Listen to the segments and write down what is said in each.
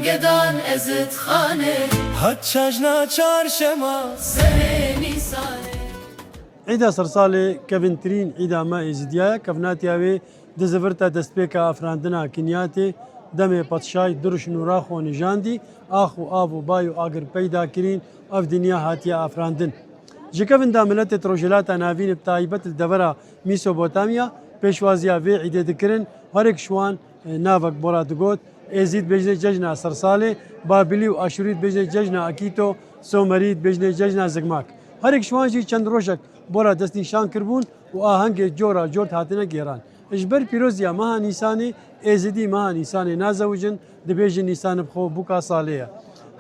گدان ازت خانه هات چجنا چارشما سر نیسانه. عيدا سرسالي كفنترين عيدا ما إزديا كفناتياوي دزفرتا دسبيكا أفراندنا كنياتي دمي بطشاي درش نوراخو نجاندي آخو آبو بايو آگر پیدا کرین اف دنیا هاتیا أفراندن جكفن دا ملت تروجلاتا نافين بتايبت الدورة ميسوبوتاميا پیشوازیا وی عیده دکرن هرک شوان نافک بورا دگوت ازید بجنه ججنا سرساله بابلی و آشورید بجنه ججنا اکیتو سومرید بجنه ججنا زگماک هرک شوان جی چند روشک بورا دست نشان کربون و آهنگ جورا جورت هاتنه گیران اجبر پیروزیا ماه نیسانی ازیدی ماه نیسانی نازوجن دبیجن نیسان بخو بوکا سالیه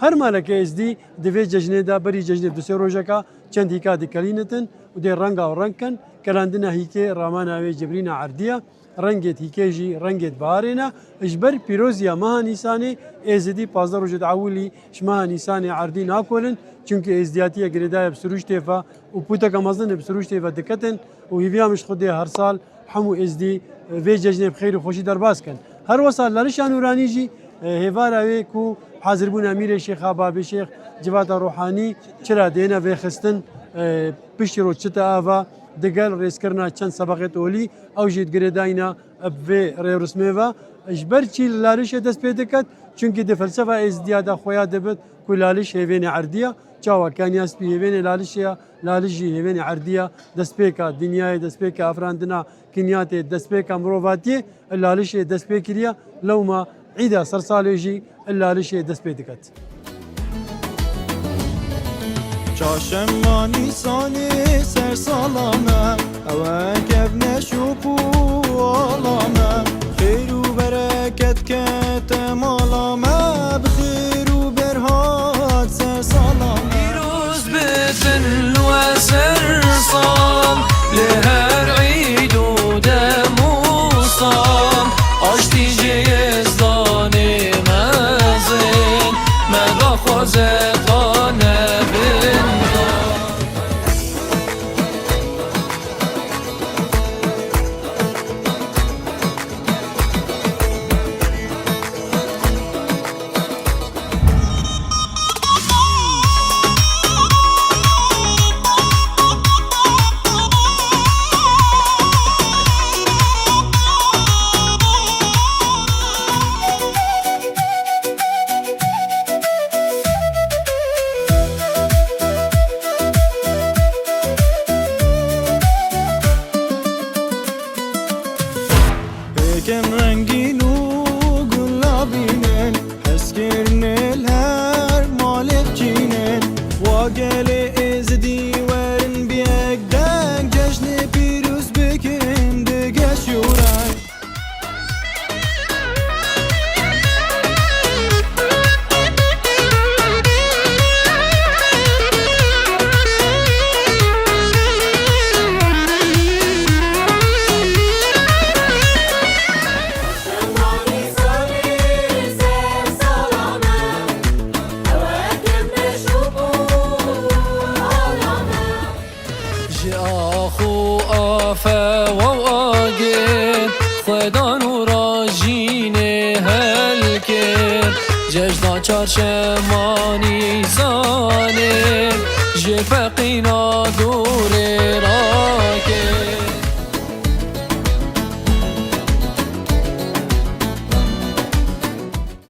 هر مالک ازدی دوی ججنه دا بری ججنه دوسه روشکا چند هیکا دکلینتن و دی رنگا و رنگکن کلاندنا هیکه رامان اوی جبرین عردیه رنگت هیکیجی رنگت بهارنا اجبر پیروزیا ماه نیسانی ازدی پازدار روز عولی شماه نیسانی عردی ناکولن چونکه ازدیاتیه گریدای بسروش تیفا و پوتا کمازن بسروش تیفا دکتن و هیویامش خودی هر سال حمو ازدی وی ججنه بخیر و خوشی درباز کن هر وسال لرشان نورانی جی هیوار اوی کو حاضر بون امیر شیخ آباب شیخ جواد روحانی چرا دینا وی خستن پشت رو چتا آوا دقل رئیس کرنا چند سبقت اولی او جید گریداینا به رسمه اجبر چی لالش دست پیدا کرد چونکه ده فلسفه ازدیاد خویا دبت که لالش هیوین عردیه چاوا کانیاس بی هیوین لالشیا لالشی هیوین عردیه دست پیکا دنیای دست پیکا افراندنا کنیات دست پیکا مروفاتی لالش دست پیکریا لوما عیدا سرسالجی لالش دست پیدا کرد چاشما نیسانی سر سالانه اوه کبنه شوپو آلانه خیر و برکت کت مالامه بخیر و برهات سر سالانه پیروز بتن و سر سال لهر عید و دم و سال آشتی جیزدان مزین مگا خوزقانه كم رنگین و گلابینن حس کرن الهر مالک جینن واقل ازدی ورن بیگ دنگ جشن پیروز بکن دگه شورای آخو آفه و آگه خدا نورا جینه هل کرد ججنا چارشمانی زانه جفقینا دوره